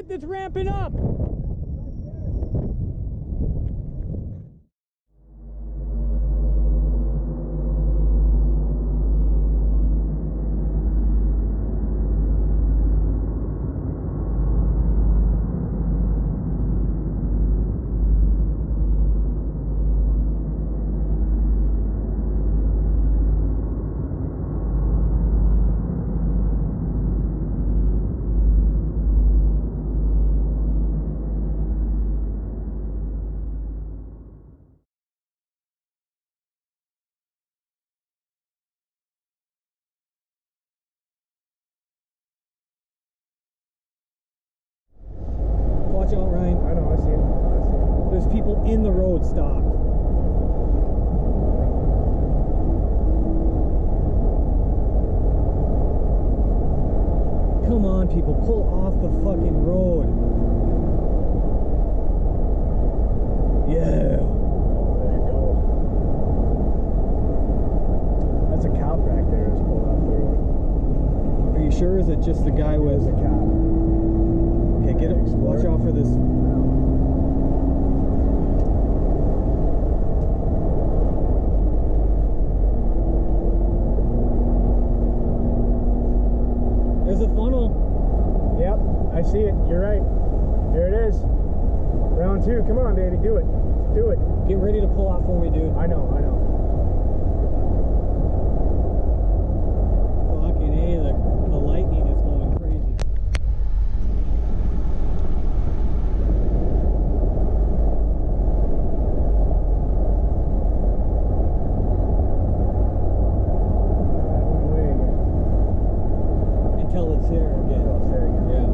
shit that's ramping up. Watch out, Ryan. I know, I see it. There's people in the road stopped. Come on, people, pull off the fucking road. Yeah. There you go. That's a cop back there who's pulled off the road. Are you sure? Is it just the guy with There's a cop. Okay, get it. Watch out for this. There's a funnel. Yep, I see it. You're right. There it is. Round two. Come on, baby. Do it. Do it. Get ready to pull out for me, dude. I know, I know. Fucking A, the lightning is going crazy. Until it's here again. Yeah.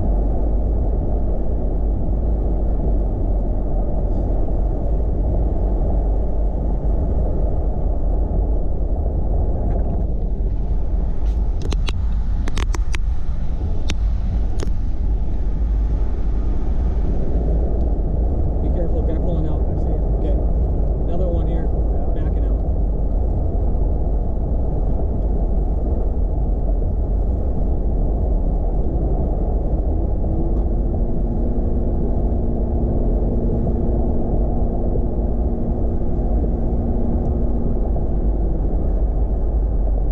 Be careful, guy pulling out. I see it. Okay. Another one here. Backing out.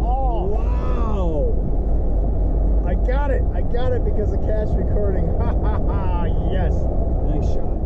Oh, Wow! I got it. I got it because of cache recording. Ha ha ha. Yes. Nice shot.